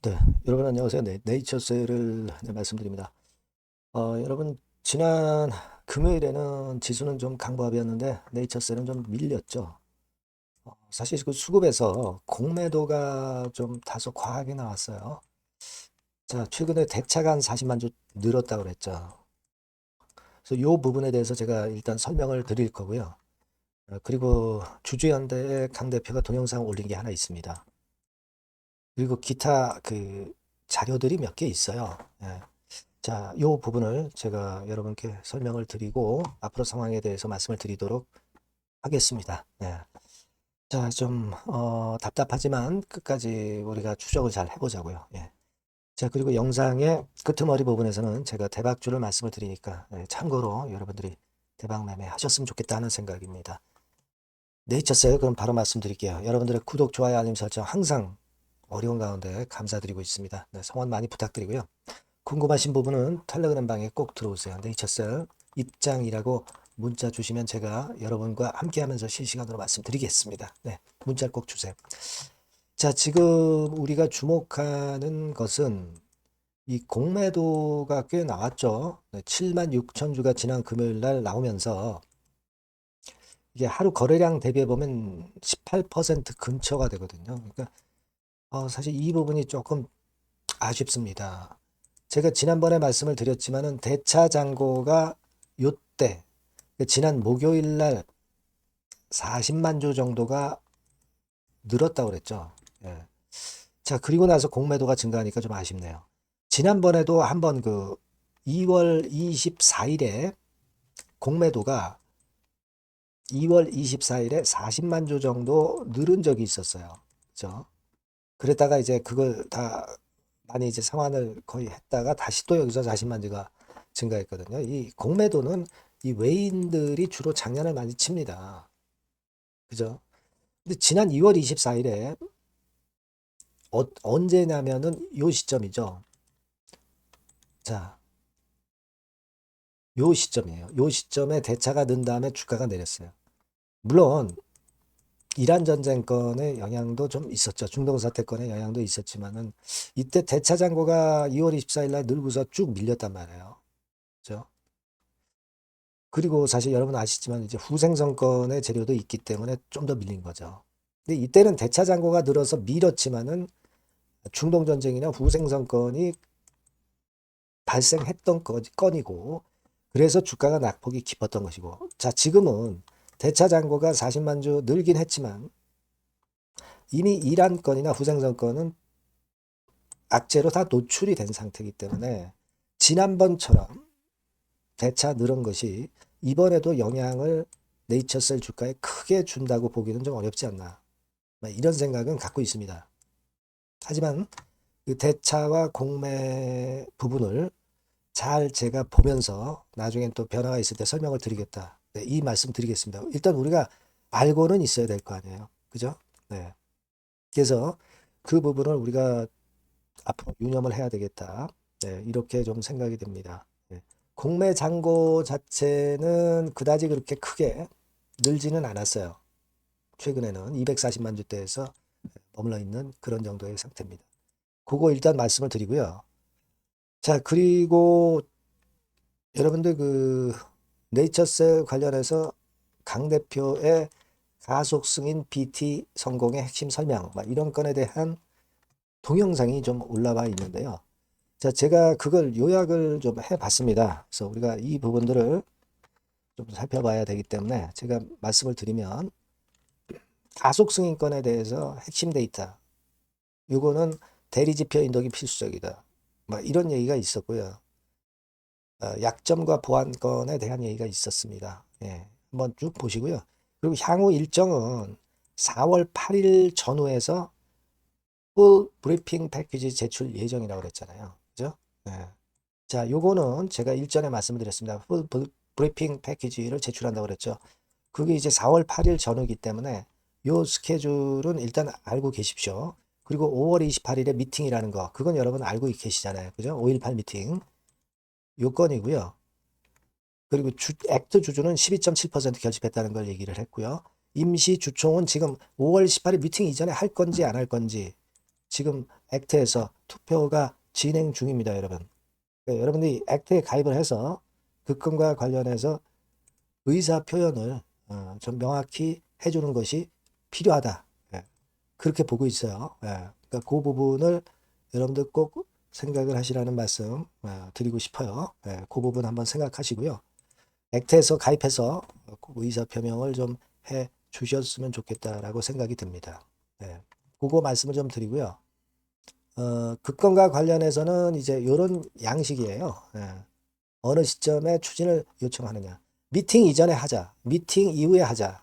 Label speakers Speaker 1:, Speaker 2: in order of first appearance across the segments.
Speaker 1: 네, 여러분 안녕하세요. 네이처셀을 말씀드립니다. 여러분 지난 금요일에는 지수는 좀 강보합이었는데 네이처셀은 좀 밀렸죠. 사실 그 수급에서 공매도가 좀 다소 과하게 나왔어요. 자, 최근에 대차가 한 40만 주 늘었다고 그랬죠. 그래서 이 부분에 대해서 제가 일단 설명을 드릴 거고요. 그리고 주주연대의 강 대표가 동영상 올린 게 하나 있습니다. 그리고 기타 그 자료들이 몇 개 있어요. 예. 자, 이 부분을 제가 여러분께 설명을 드리고 앞으로 상황에 대해서 말씀을 드리도록 하겠습니다. 네. 자, 좀 답답하지만 끝까지 우리가 추적을 잘 해보자고요. 예. 자, 그리고 영상의 끄트머리 부분에서는 제가 대박주를 말씀을 드리니까 참고로 여러분들이 대박 매매 하셨으면 좋겠다는 생각입니다. 네이처셀 그럼 바로 말씀드릴게요. 여러분들의 구독, 좋아요, 알림 설정 항상 어려운 가운데 감사드리고 있습니다. 네, 성원 많이 부탁드리고요. 궁금하신 부분은 텔레그램 방에 꼭 들어오세요. 네이처셀 입장이라고 문자 주시면 제가 여러분과 함께 하면서 실시간으로 말씀드리겠습니다. 네, 문자 꼭 주세요. 자, 지금 우리가 주목하는 것은 이 공매도가 꽤 나왔죠. 네, 7만 6천 주가 지난 금요일 날 나오면서 이게 하루 거래량 대비해 보면 18% 근처가 되거든요. 그러니까 사실 이 부분이 조금 아쉽습니다. 제가 지난번에 말씀을 드렸지만은 대차 잔고가 요때 지난 목요일 날 40만 주 정도가 늘었다고 그랬죠. 예. 자, 그리고 나서 공매도가 증가하니까 좀 아쉽네요. 지난번에도 한번 그 2월 24일에 공매도가 2월 24일에 40만 주 정도 늘은 적이 있었어요. 그죠? 그랬다가 이제 그걸 다 많이 이제 상환을 거의 했다가 다시 또 여기서 40만 주가 증가했거든요. 이 공매도는 이 외인들이 주로 장난을 많이 칩니다. 그죠? 근데 지난 2월 24일에 언제냐면은 요 시점이죠. 자, 요 시점이에요. 요 시점에 대차가 는 다음에 주가가 내렸어요. 물론 이란 전쟁권의 영향도 좀 있었죠. 중동 사태권의 영향도 있었지만은 이때 대차 잔고가 2월 24일 날 늘고서 쭉 밀렸단 말이에요. 그죠? 그리고 사실 여러분 아시지만 이제 후생성권의 재료도 있기 때문에 좀 더 밀린 거죠. 근데 이때는 대차 잔고가 늘어서 밀었지만은 중동 전쟁이나 후생성권이 발생했던 건이고 그래서 주가가 낙폭이 깊었던 것이고 자 지금은 대차 잔고가 40만 주 늘긴 했지만 이미 이란 건이나 후생선 건은 악재로 다 노출이 된 상태이기 때문에 지난번처럼 대차 늘은 것이 이번에도 영향을 네이처셀 주가에 크게 준다고 보기는 좀 어렵지 않나 이런 생각은 갖고 있습니다. 하지만 그 대차와 공매 부분을 잘 제가 보면서 나중엔 또 변화가 있을 때 설명을 드리겠다. 네, 이 말씀 드리겠습니다. 일단 우리가 알고는 있어야 될 거 아니에요. 그죠? 네. 그래서 그 부분을 우리가 앞으로 유념을 해야 되겠다. 네, 이렇게 좀 생각이 됩니다. 네. 공매 잔고 자체는 그다지 그렇게 크게 늘지는 않았어요. 최근에는 240만 주대에서 머물러 있는 그런 정도의 상태입니다. 그거 일단 말씀을 드리고요. 자, 그리고 여러분들 그 네이처셀 관련해서 강 대표의 가속 승인 BT 성공의 핵심 설명 이런 건에 대한 동영상이 좀 올라와 있는데요. 자, 제가 그걸 요약을 좀 해봤습니다. 그래서 우리가 이 부분들을 좀 살펴봐야 되기 때문에 제가 말씀을 드리면 가속 승인권에 대해서 핵심 데이터 요거는 대리지표 인덕이 필수적이다. 이런 얘기가 있었고요. 약점과 보완권에 대한 얘기가 있었습니다. 예, 한번 쭉 보시고요. 그리고 향후 일정은 4월 8일 전후에서 풀 브리핑 패키지 제출 예정이라고 그랬잖아요. 그죠? 예. 자, 요거는 제가 일전에 말씀드렸습니다. 풀 브리핑 패키지를 제출한다고 그랬죠. 그게 이제 4월 8일 전후기 때문에 요 스케줄은 일단 알고 계십시오. 그리고 5월 28일에 미팅이라는 거, 그건 여러분 알고 계시잖아요. 그죠? 5.18 미팅. 요건이고요. 그리고 액트 주주는 12.7% 결집했다는 걸 얘기를 했고요. 임시 주총은 지금 5월 18일 미팅 이전에 할 건지 안 할 건지 지금 액트에서 투표가 진행 중입니다, 여러분. 그러니까 여러분들이 액트에 가입을 해서 극권과 관련해서 의사 표현을 좀 명확히 해주는 것이 필요하다. 예, 그렇게 보고 있어요. 예, 그러니까 그 부분을 여러분들 꼭 생각을 하시라는 말씀 드리고 싶어요. 예, 그 부분 한번 생각하시고요. 액트에서 가입해서 꼭 의사 표명을 좀 해 주셨으면 좋겠다라고 생각이 듭니다. 예, 그거 말씀을 좀 드리고요. 극권과 관련해서는 이제 이런 양식이에요. 예, 어느 시점에 추진을 요청하느냐. 미팅 이전에 하자. 미팅 이후에 하자.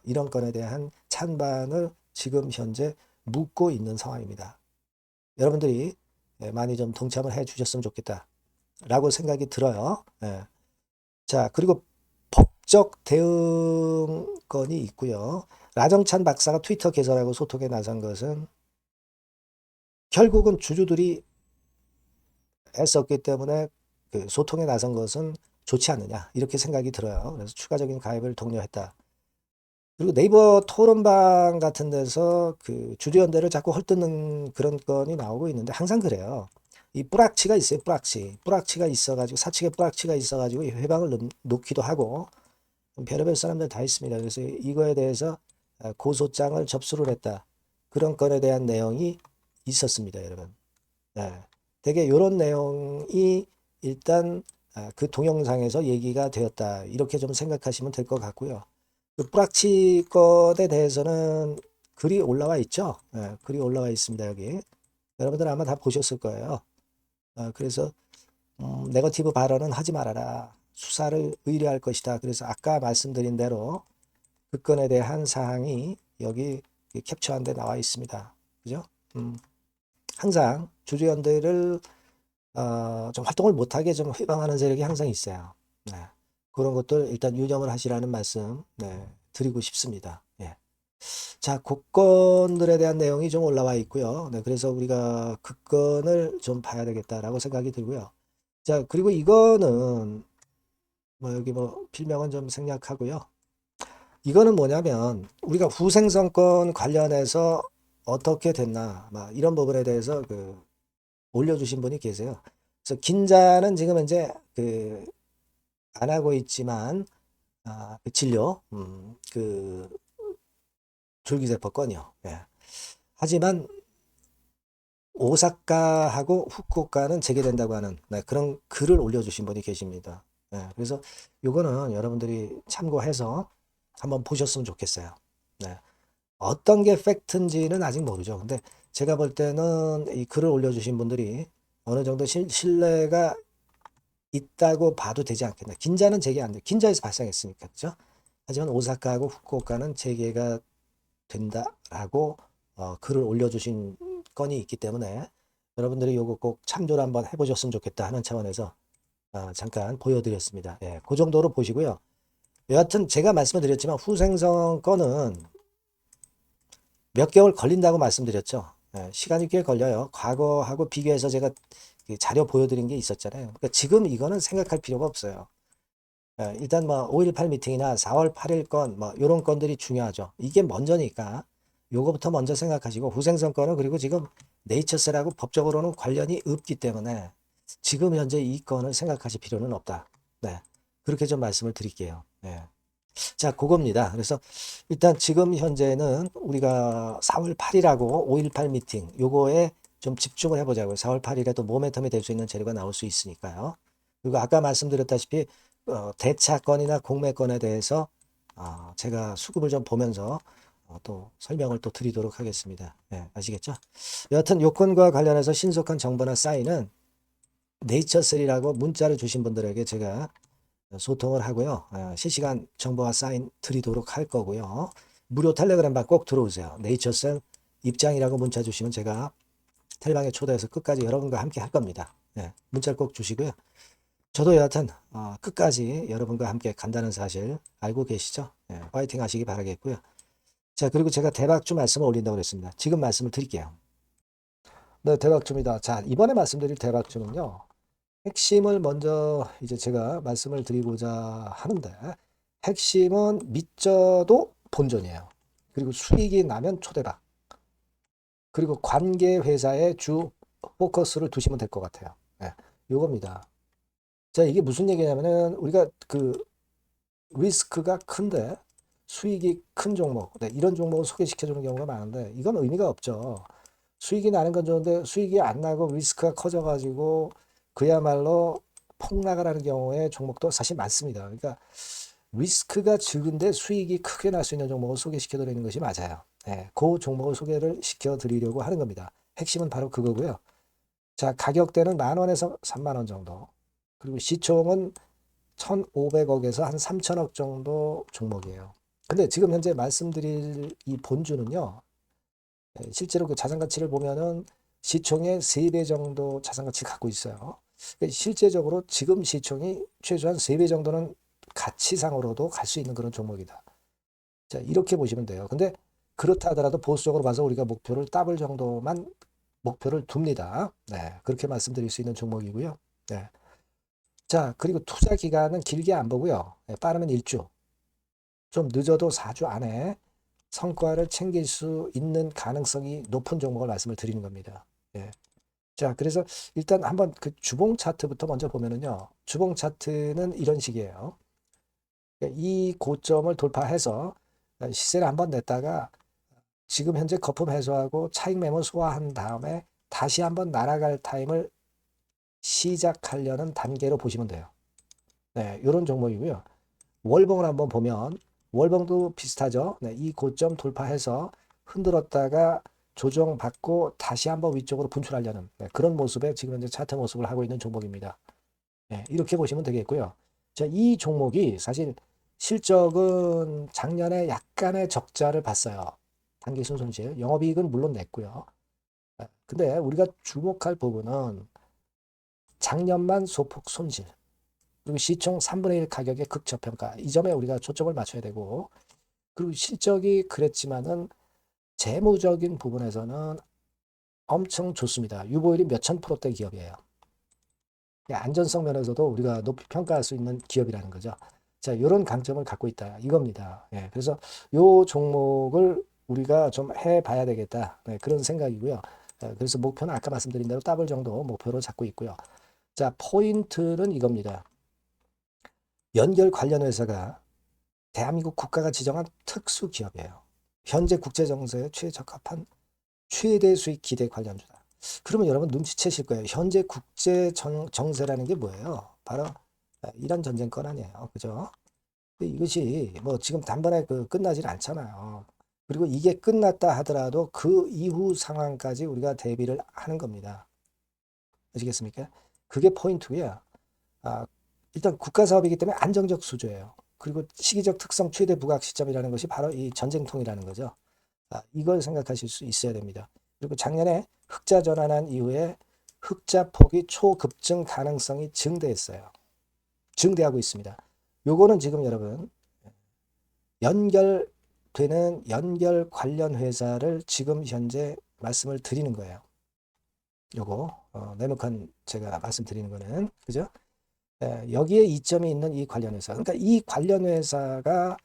Speaker 1: 이런 건에 대한 찬반을 지금 현재 묻고 있는 상황입니다. 여러분들이 많이 좀 동참을 해 주셨으면 좋겠다. 라고 생각이 들어요. 예. 자, 그리고 법적 대응건이 있고요. 라정찬 박사가 트위터 개설하고 소통에 나선 것은 결국은 주주들이 애썼기 때문에 그 소통에 나선 것은 좋지 않느냐 이렇게 생각이 들어요. 그래서 추가적인 가입을 독려했다. 그리고 네이버 토론방 같은 데서 그 주주연대를 자꾸 헐뜯는 그런 건이 나오고 있는데 항상 그래요. 이 뿌락치가 있어요. 뿌락치가 있어가지고 사측에 뿌락치가 있어가지고 회방을 놓기도 하고 별의별 사람들 다 있습니다. 그래서 이거에 대해서 고소장을 접수를 했다. 그런 건에 대한 내용이 있었습니다, 여러분. 네. 되게 이런 내용이 일단 그 동영상에서 얘기가 되었다. 이렇게 좀 생각하시면 될 것 같고요. 그 뿌락치 것에 대해서는 글이 올라와 있죠. 글이 올라와 있습니다, 여기. 여러분들 아마 다 보셨을 거예요. 그래서 네거티브 발언은 하지 말아라. 수사를 의뢰할 것이다. 그래서 아까 말씀드린 대로 그 건에 대한 사항이 여기 캡처한 데 나와 있습니다. 그죠? 항상 주주연대를 좀 활동을 못하게 좀 회방하는 세력이 항상 있어요. 네. 그런 것들 일단 유념을 하시라는 말씀 드리고 싶습니다. 예. 자, 국건들에 대한 내용이 좀 올라와 있고요. 네, 그래서 우리가 그 건을 좀 봐야 되겠다라고 생각이 들고요. 자, 그리고 이거는 뭐 여기 뭐 필명은 좀 생략하고요. 이거는 뭐냐면 우리가 후생성권 관련해서 어떻게 됐나 이런 부분에 대해서 그 올려주신 분이 계세요. 그래서 긴자는 지금 현재 그 안 하고 있지만 그 진료 그 줄기세포 건이요. 예. 하지만 오사카하고 후쿠오카는 재개된다고 하는 그런 글을 올려주신 분이 계십니다. 예. 그래서 요거는 여러분들이 참고해서 한번 보셨으면 좋겠어요. 네. 어떤 게 팩트인지는 아직 모르죠. 근데 제가 볼 때는 이 글을 올려주신 분들이 어느 정도 신뢰가 있다고 봐도 되지 않겠나. 긴자는 재개 안 돼. 긴자에서 발생했으니까. 그죠? 하지만 오사카하고 후쿠오카는 재개가 된다라고 글을 올려주신 건이 있기 때문에 여러분들이 요거 꼭 참조를 한번 해보셨으면 좋겠다 하는 차원에서 잠깐 보여드렸습니다. 예, 그 정도로 보시고요. 여하튼 제가 말씀을 드렸지만 후생성 건은 몇 개월 걸린다고 말씀드렸죠. 예, 시간이 꽤 걸려요. 과거하고 비교해서 제가 자료 보여드린 게 있었잖아요. 그러니까 지금 이거는 생각할 필요가 없어요. 일단 뭐 5.18 미팅이나 4월 8일 건 뭐 이런 건들이 중요하죠. 이게 먼저니까 요거부터 먼저 생각하시고 후생성 건은 그리고 지금 네이처셀하고 법적으로는 관련이 없기 때문에 지금 현재 이 건을 생각하실 필요는 없다. 네. 그렇게 좀 말씀을 드릴게요. 네. 자, 그겁니다. 그래서 일단 지금 현재는 우리가 4월 8일하고 5.18 미팅 요거에 좀 집중을 해보자고요. 4월 8일에도 모멘텀이 될 수 있는 재료가 나올 수 있으니까요. 그리고 아까 말씀드렸다시피 대차건이나 공매건에 대해서 제가 수급을 좀 보면서 또 설명을 또 드리도록 하겠습니다. 네, 아시겠죠? 여하튼 요건과 관련해서 신속한 정보나 사인은 네이처셀이라고 문자를 주신 분들에게 제가 소통을 하고요. 실시간 정보와 사인 드리도록 할 거고요. 무료 텔레그램방 꼭 들어오세요. 네이처셀 입장이라고 문자 주시면 제가 텔방에 초대해서 끝까지 여러분과 함께 할 겁니다. 네, 문자를 꼭 주시고요. 저도 여하튼 끝까지 여러분과 함께 간다는 사실 알고 계시죠? 네, 파이팅 하시기 바라겠고요. 자, 그리고 제가 대박주 말씀을 올린다고 그랬습니다. 지금 말씀을 드릴게요. 네, 대박주입니다. 자, 이번에 말씀드릴 대박주는요. 핵심을 먼저 이제 제가 말씀을 드리고자 하는데 핵심은 믿져도 본전이에요. 그리고 수익이 나면 초대박. 그리고 관계 회사의 주 포커스를 두시면 될 것 같아요. 네, 요겁니다. 자, 이게 무슨 얘기냐면은 우리가 그 리스크가 큰데 수익이 큰 종목, 네, 이런 종목을 소개시켜 주는 경우가 많은데 이건 의미가 없죠. 수익이 나는 건 좋은데 수익이 안 나고 리스크가 커져가지고 그야말로 폭락을 하는 경우에 종목도 사실 많습니다. 그러니까 리스크가 적은데 수익이 크게 날 수 있는 종목을 소개시켜 드리는 것이 맞아요. 네, 그 종목을 소개를 시켜 드리려고 하는 겁니다. 핵심은 바로 그거고요. 자, 가격대는 10,000원에서 30,000원 정도. 그리고 시총은 1,500억에서 한 3,000억 정도 종목이에요. 근데 지금 현재 말씀드릴 이 본주는요, 실제로 그 자산 가치를 보면은 시총의 3배 정도 자산 가치를 갖고 있어요. 실제적으로 지금 시총이 최소한 3배 정도는 가치상으로도 갈 수 있는 그런 종목이다. 자, 이렇게 보시면 돼요. 근데 그렇다 하더라도 보수적으로 봐서 우리가 목표를 더블 정도만 목표를 둡니다. 네, 그렇게 말씀드릴 수 있는 종목이고요. 네. 자, 그리고 투자 기간은 길게 안 보고요. 네, 빠르면 1주, 좀 늦어도 4주 안에 성과를 챙길 수 있는 가능성이 높은 종목을 말씀을 드리는 겁니다. 예. 자, 그래서 일단 한번 그 주봉 차트부터 먼저 보면은요. 주봉 차트는 이런 식이에요. 이 고점을 돌파해서 시세를 한번 냈다가 지금 현재 거품 해소하고 차익 매물 소화한 다음에 다시 한번 날아갈 타임을 시작하려는 단계로 보시면 돼요. 네, 이런 종목이고요. 월봉을 한번 보면 월봉도 비슷하죠. 네, 이 고점 돌파해서 흔들었다가 조정받고 다시 한번 위쪽으로 분출하려는 그런 모습의 지금 현재 차트 모습을 하고 있는 종목입니다. 네, 이렇게 보시면 되겠고요. 자, 이 종목이 사실 실적은 작년에 약간의 적자를 봤어요. 단기순 손실, 영업이익은 물론 냈고요. 근데 우리가 주목할 부분은 작년만 소폭 손실, 그리고 시총 3분의 1 가격의 극저평가, 이 점에 우리가 초점을 맞춰야 되고, 그리고 실적이 그랬지만은 재무적인 부분에서는 엄청 좋습니다. 유보율이 몇천 프로대 기업이에요. 안전성 면에서도 우리가 높이 평가할 수 있는 기업이라는 거죠. 자, 이런 강점을 갖고 있다 이겁니다. 예, 그래서 요 종목을 우리가 좀 해봐야 되겠다. 네, 그런 생각이고요. 그래서 목표는 아까 말씀드린 대로 더블 정도 목표로 잡고 있고요. 자, 포인트는 이겁니다. 연결 관련 회사가 대한민국 국가가 지정한 특수 기업이에요. 현재 국제 정세에 최적합한 최대 수익 기대 관련주다. 그러면 여러분 눈치채실 거예요. 현재 국제 정세라는 게 뭐예요? 바로 이란 전쟁권 아니에요. 그죠? 이것이 뭐 지금 단번에 끝나질 않잖아요. 그리고 이게 끝났다 하더라도 그 이후 상황까지 우리가 대비를 하는 겁니다. 아시겠습니까? 그게 포인트고요. 아, 일단 국가 사업이기 때문에 안정적 수주예요. 그리고 시기적 특성 최대 부각 시점이라는 것이 바로 이 전쟁통이라는 거죠. 이걸 생각하실 수 있어야 됩니다. 그리고 작년에 흑자 전환한 이후에 흑자 폭이 초급증 가능성이 증대했어요. 증대하고 있습니다. 요거는 지금 여러분 연결되는 연결 관련 회사를 지금 현재 말씀을 드리는 거예요. 요거 네모칸 제가 말씀드리는 거는 그죠? 여기에 이점이 있는 이 관련 회사. 그러니까 이 관련 회사가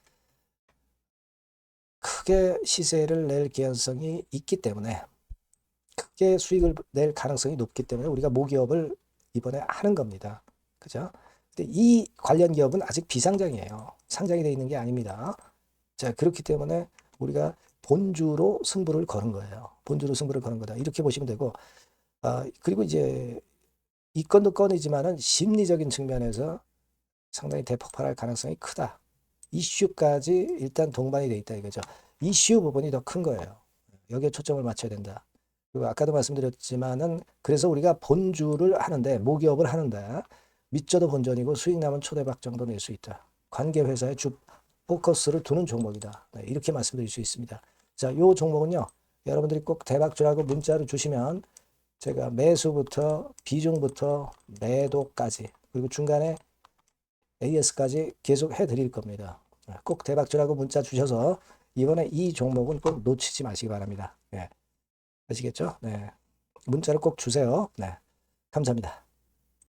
Speaker 1: 크게 시세를 낼 개연성이 있기 때문에 크게 수익을 낼 가능성이 높기 때문에 우리가 모기업을 이번에 하는 겁니다. 그죠? 근데 이 관련 기업은 아직 비상장이에요. 상장이 되어 있는 게 아닙니다. 자, 그렇기 때문에 우리가 본주로 승부를 거는 거예요. 본주로 승부를 거는 거다. 이렇게 보시면 되고, 그리고 이제 이 건도 건이지만은 심리적인 측면에서 상당히 대폭발할 가능성이 크다. 이슈까지 일단 동반이 돼 있다 이거죠. 이슈 부분이 더 큰 거예요. 여기에 초점을 맞춰야 된다. 그리고 아까도 말씀드렸지만은 그래서 우리가 본주를 하는데 모기업을 하는데 밑져도 본전이고 수익 나면 초대박 정도 낼 수 있다. 관계 회사의 주 포커스를 두는 종목이다. 네, 이렇게 말씀드릴 수 있습니다. 자, 요 종목은요. 여러분들이 꼭 대박주라고 문자를 주시면 제가 매수부터 비중부터 매도까지 그리고 중간에 AS까지 계속 해드릴 겁니다. 꼭 대박주라고 문자 주셔서 이번에 이 종목은 꼭 놓치지 마시기 바랍니다. 네. 아시겠죠? 네. 문자를 꼭 주세요. 네. 감사합니다.